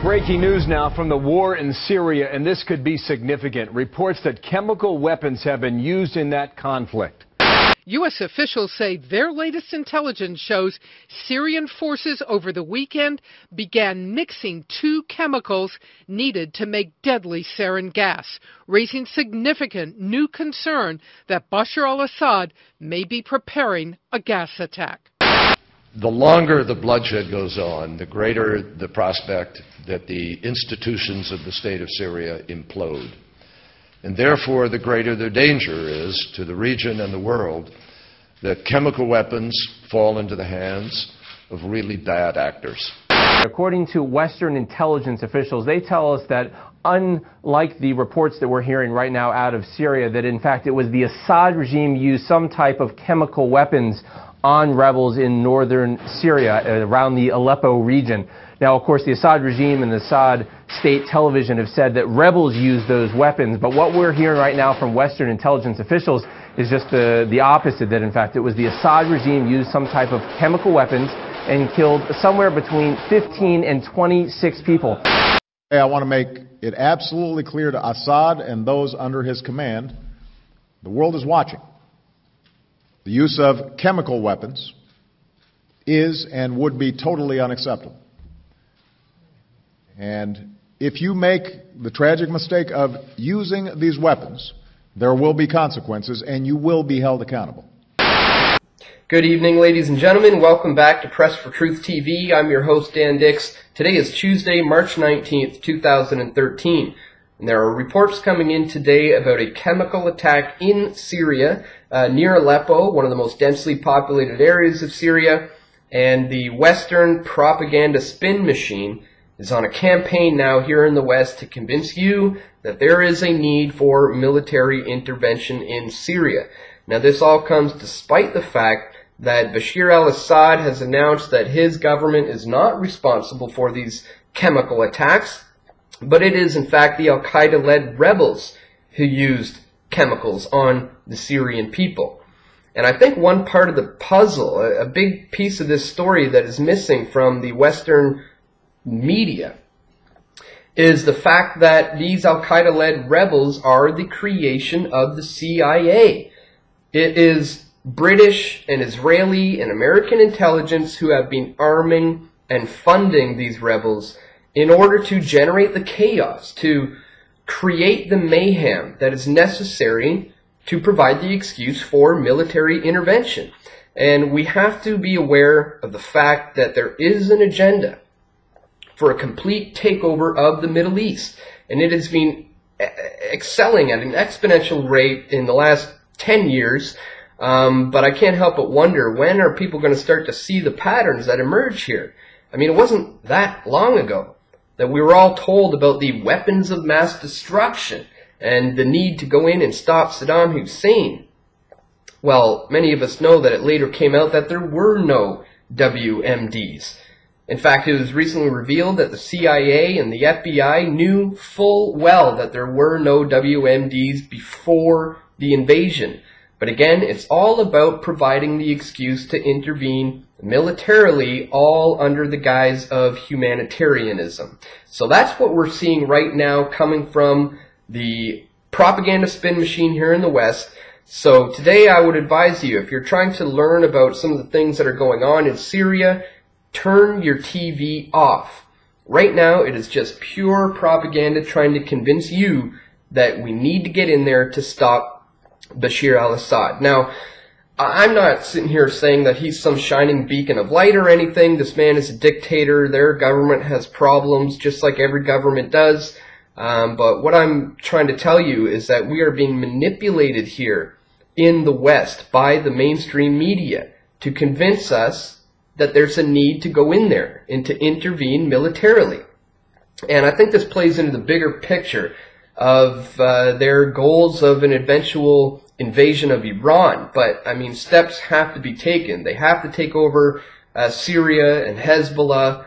Breaking news now from the war in Syria, and this could be significant. Reports that chemical weapons have been used in that conflict. U.S. officials say their latest intelligence shows Syrian forces over the weekend began mixing two chemicals needed to make deadly sarin gas, raising significant new concern that Bashar al-Assad may be preparing a gas attack. The longer the bloodshed goes on, the greater the prospect that the institutions of the state of Syria implode. And therefore, the greater the danger is to the region and the world that chemical weapons fall into the hands of really bad actors. According to Western intelligence officials, they tell us that unlike the reports that we're hearing right now out of Syria, that in fact it was the Assad regime used some type of chemical weapons on rebels in northern Syria, around the Aleppo region. Now, of course, the Assad regime and the Assad state television have said that rebels used those weapons, but what we're hearing right now from Western intelligence officials is just the opposite, that in fact it was the Assad regime used some type of chemical weapons and killed somewhere between 15 and 26 people. I want to make it absolutely clear to Assad and those under his command, the world is watching. The use of chemical weapons is and would be totally unacceptable. And if you make the tragic mistake of using these weapons, there will be consequences and you will be held accountable. Good evening, ladies and gentlemen. Welcome back to Press for Truth TV. I'm your host, Dan Dix. Today is Tuesday, March 19th, 2013. And there are reports coming in today about a chemical attack in Syria, near Aleppo, one of the most densely populated areas of Syria. And the Western propaganda spin machine is on a campaign now here in the West to convince you that there is a need for military intervention in Syria. Now, this all comes despite the fact that Bashar al-Assad has announced that his government is not responsible for these chemical attacks, but it is in fact the al-Qaeda-led rebels who used chemicals on the Syrian people. And I think one part of the puzzle, a big piece of this story that is missing from the Western media, is the fact that these al-Qaeda-led rebels are the creation of the CIA. It is British and Israeli and American intelligence who have been arming and funding these rebels in order to generate the chaos, to create the mayhem that is necessary to provide the excuse for military intervention. And we have to be aware of the fact that there is an agenda for a complete takeover of the Middle East. And it has been excelling at an exponential rate in the last 10 years. But I can't help but wonder, when are people going to start to see the patterns that emerge here? I mean, it wasn't that long ago that we were all told about the weapons of mass destruction and the need to go in and stop Saddam Hussein. Well, many of us know that it later came out that there were no WMDs. In fact, it was recently revealed that the CIA and the FBI knew full well that there were no WMDs before the invasion. But again, it's all about providing the excuse to intervene militarily, all under the guise of humanitarianism. So that's what we're seeing right now coming from the propaganda spin machine here in the West. So today I would advise you, if you're trying to learn about some of the things that are going on in Syria, turn your TV off. Right now it is just pure propaganda trying to convince you that we need to get in there to stop Bashar al-Assad. Now, I'm not sitting here saying that he's some shining beacon of light or anything. This man is a dictator. Their government has problems, just like every government does. But what I'm trying to tell you is that we are being manipulated here in the West by the mainstream media to convince us that there's a need to go in there and to intervene militarily. And I think this plays into the bigger picture of their goals of an eventual invasion of Iran. But, I mean, steps have to be taken. They have to take over Syria and Hezbollah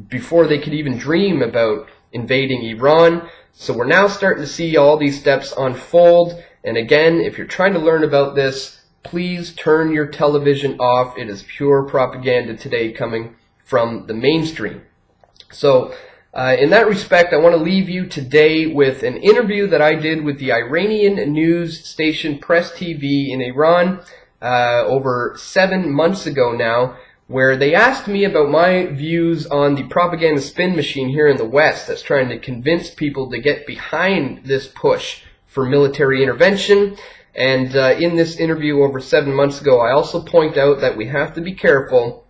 before they could even dream about invading Iran. So we're now starting to see all these steps unfold. And again, if you're trying to learn about this, please turn your television off. It is pure propaganda today coming from the mainstream. So In that respect, I want to leave you today with an interview that I did with the Iranian news station Press TV in Iran over 7 months ago now, where they asked me about my views on the propaganda spin machine here in the West that's trying to convince people to get behind this push for military intervention. And in this interview over 7 months ago, I also point out that we have to be careful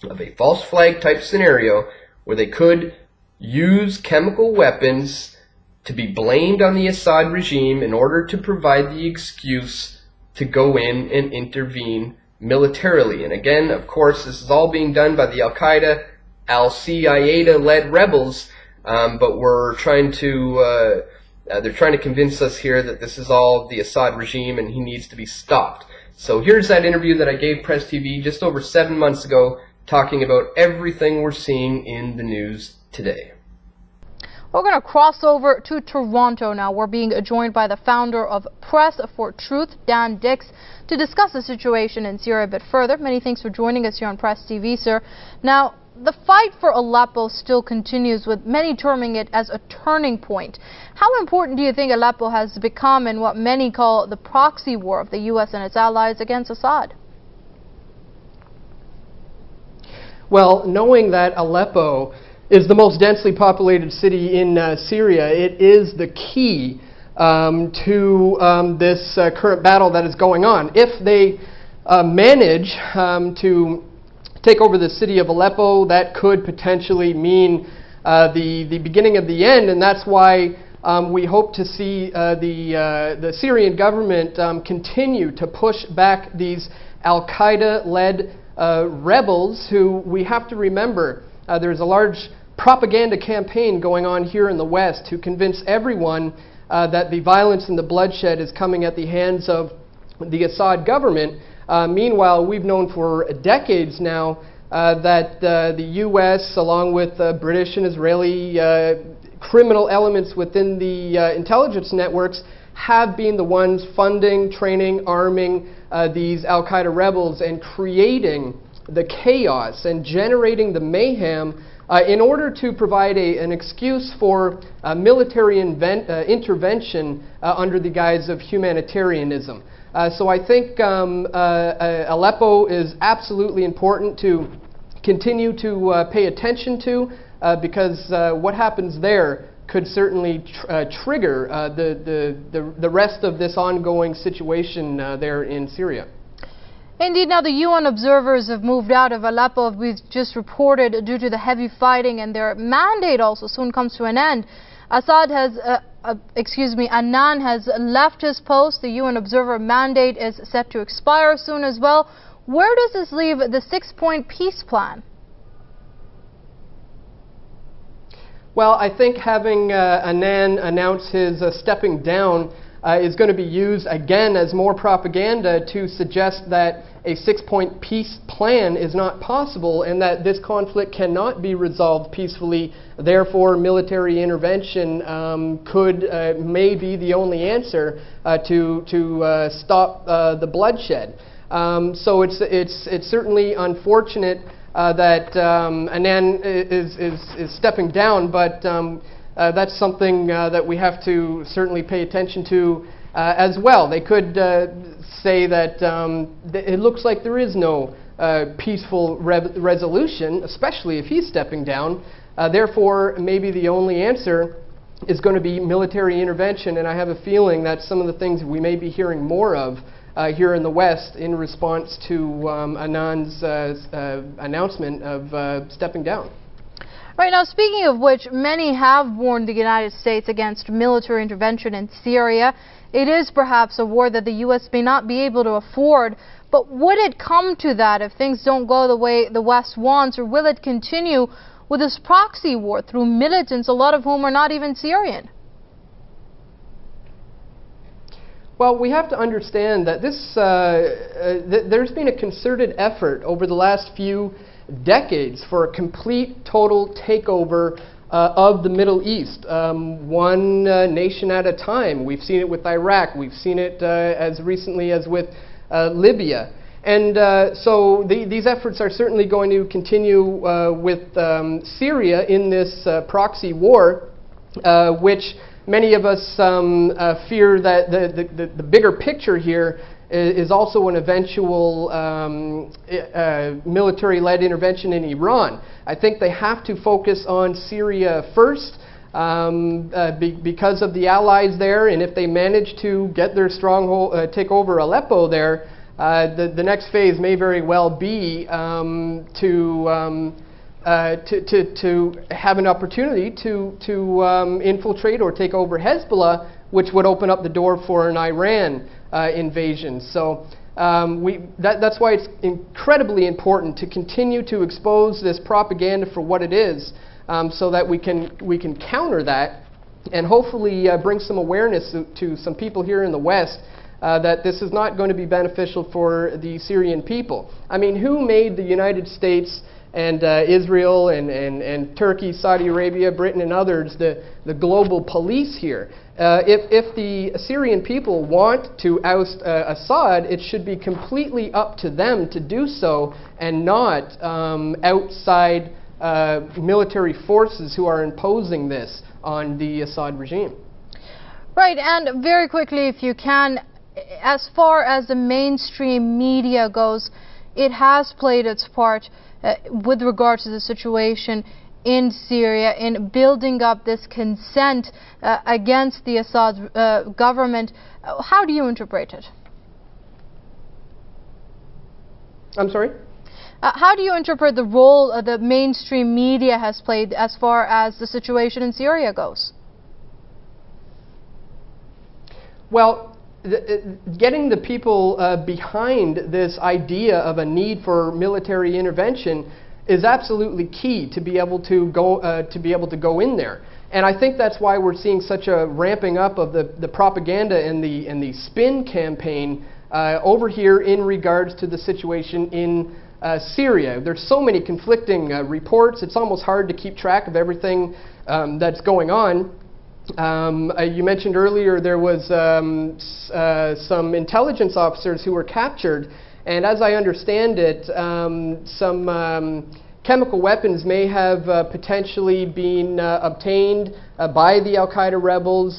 of a false flag type scenario where they could use chemical weapons to be blamed on the Assad regime in order to provide the excuse to go in and intervene militarily. And again, of course, this is all being done by the al-Qaeda, al-Qaeda-led rebels, but we're trying to, they're trying to convince us here that this is all the Assad regime and he needs to be stopped. So here's that interview that I gave Press TV just over 7 months ago, talking about everything we're seeing in the news today. We're going to cross over to Toronto now. We're being joined by the founder of Press for Truth, Dan Dix, to discuss the situation in Syria a bit further. Many thanks for joining us here on Press TV, sir. Now, the fight for Aleppo still continues, with many terming it as a turning point. How important do you think Aleppo has become in what many call the proxy war of the U.S. and its allies against Assad? Well, knowing that Aleppo is the most densely populated city in Syria, it is the key to this current battle that is going on. If they manage to take over the city of Aleppo, that could potentially mean the beginning of the end, and that's why we hope to see the Syrian government continue to push back these al-Qaeda-led rebels who, we have to remember, there's a large propaganda campaign going on here in the West to convince everyone that the violence and the bloodshed is coming at the hands of the Assad government. Meanwhile, we've known for decades now that the U.S., along with British and Israeli criminal elements within the intelligence networks, have been the ones funding, training, arming these al-Qaeda rebels and creating the chaos and generating the mayhem in order to provide an excuse for military intervention under the guise of humanitarianism. So I think Aleppo is absolutely important to continue to pay attention to because what happens there could certainly trigger the rest of this ongoing situation there in Syria. Indeed, now the UN observers have moved out of Aleppo, we've just reported, due to the heavy fighting, and their mandate also soon comes to an end. Assad has, Annan has left his post. The UN observer mandate is set to expire soon as well. Where does this leave the 6-point peace plan? Well, I think having Annan announce his stepping down is going to be used again as more propaganda to suggest that a 6-point peace plan is not possible and that this conflict cannot be resolved peacefully. Therefore, military intervention may be the only answer to stop the bloodshed. So it's certainly unfortunate that Annan is stepping down, but that's something that we have to certainly pay attention to as well. They could say that it looks like there is no peaceful resolution, especially if he's stepping down. Therefore, maybe the only answer is going to be military intervention, and I have a feeling that some of the things we may be hearing more of here in the West in response to Annan's announcement of stepping down. Right now, speaking of which, many have warned the United States against military intervention in Syria. It is perhaps a war that the U.S. may not be able to afford, but would it come to that if things don't go the way the West wants, or will it continue with this proxy war through militants, a lot of whom are not even Syrian? Well, we have to understand that there's been a concerted effort over the last few decades for a complete, total takeover of the Middle East, one nation at a time. We've seen it with Iraq. We've seen it as recently as with Libya. And so these efforts are certainly going to continue with Syria in this proxy war, which many of us fear that the bigger picture here is also an eventual military-led intervention in Iran. I think they have to focus on Syria first because of the allies there, and if they manage to get their stronghold, take over Aleppo there, the next phase may very well be to have an opportunity to infiltrate or take over Hezbollah, which would open up the door for an Iran invasion. So that's why it's incredibly important to continue to expose this propaganda for what it is, so that we can counter that and hopefully bring some awareness to some people here in the West that this is not going to be beneficial for the Syrian people. I mean, who made the United States and Israel and Turkey, Saudi Arabia, Britain, and others the global police here? If the Syrian people want to oust Assad, it should be completely up to them to do so, and not outside military forces who are imposing this on the Assad regime. Right, and very quickly, if you can, as far as the mainstream media goes, it has played its part with regard to the situation in Syria in building up this consent against the Assad government. How do you interpret it? I'm sorry? How do you interpret the role the mainstream media has played as far as the situation in Syria goes? Well, getting the people behind this idea of a need for military intervention is absolutely key to be able to go in there. And I think that's why we're seeing such a ramping up of the propaganda and the spin campaign over here in regards to the situation in Syria. There's so many conflicting reports. It's almost hard to keep track of everything that's going on. You mentioned earlier there was some intelligence officers who were captured, and as I understand it, some chemical weapons may have potentially been obtained by the al-Qaeda rebels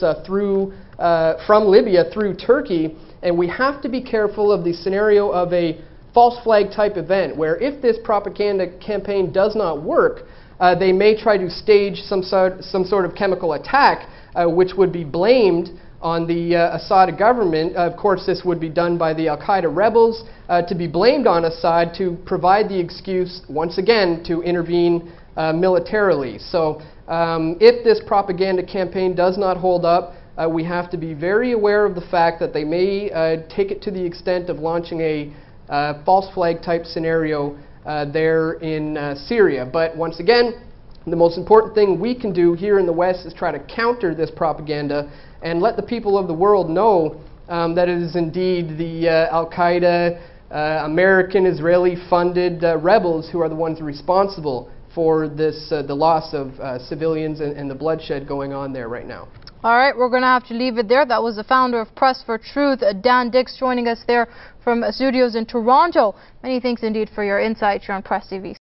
from Libya through Turkey, and we have to be careful of the scenario of a false flag type event, where if this propaganda campaign does not work, they may try to stage some sort of chemical attack, which would be blamed on the Assad government. Of course, this would be done by the al-Qaeda rebels, to be blamed on Assad to provide the excuse, once again, to intervene militarily. So if this propaganda campaign does not hold up, we have to be very aware of the fact that they may take it to the extent of launching a false flag type scenario there in Syria. But once again, the most important thing we can do here in the West is try to counter this propaganda and let the people of the world know that it is indeed the al-Qaeda, American, Israeli-funded rebels who are the ones responsible for this, the loss of civilians and the bloodshed going on there right now. All right, we're going to have to leave it there. That was the founder of Press for Truth, Dan Dix, joining us there from studios in Toronto. Many thanks indeed for your insight here on Press TV.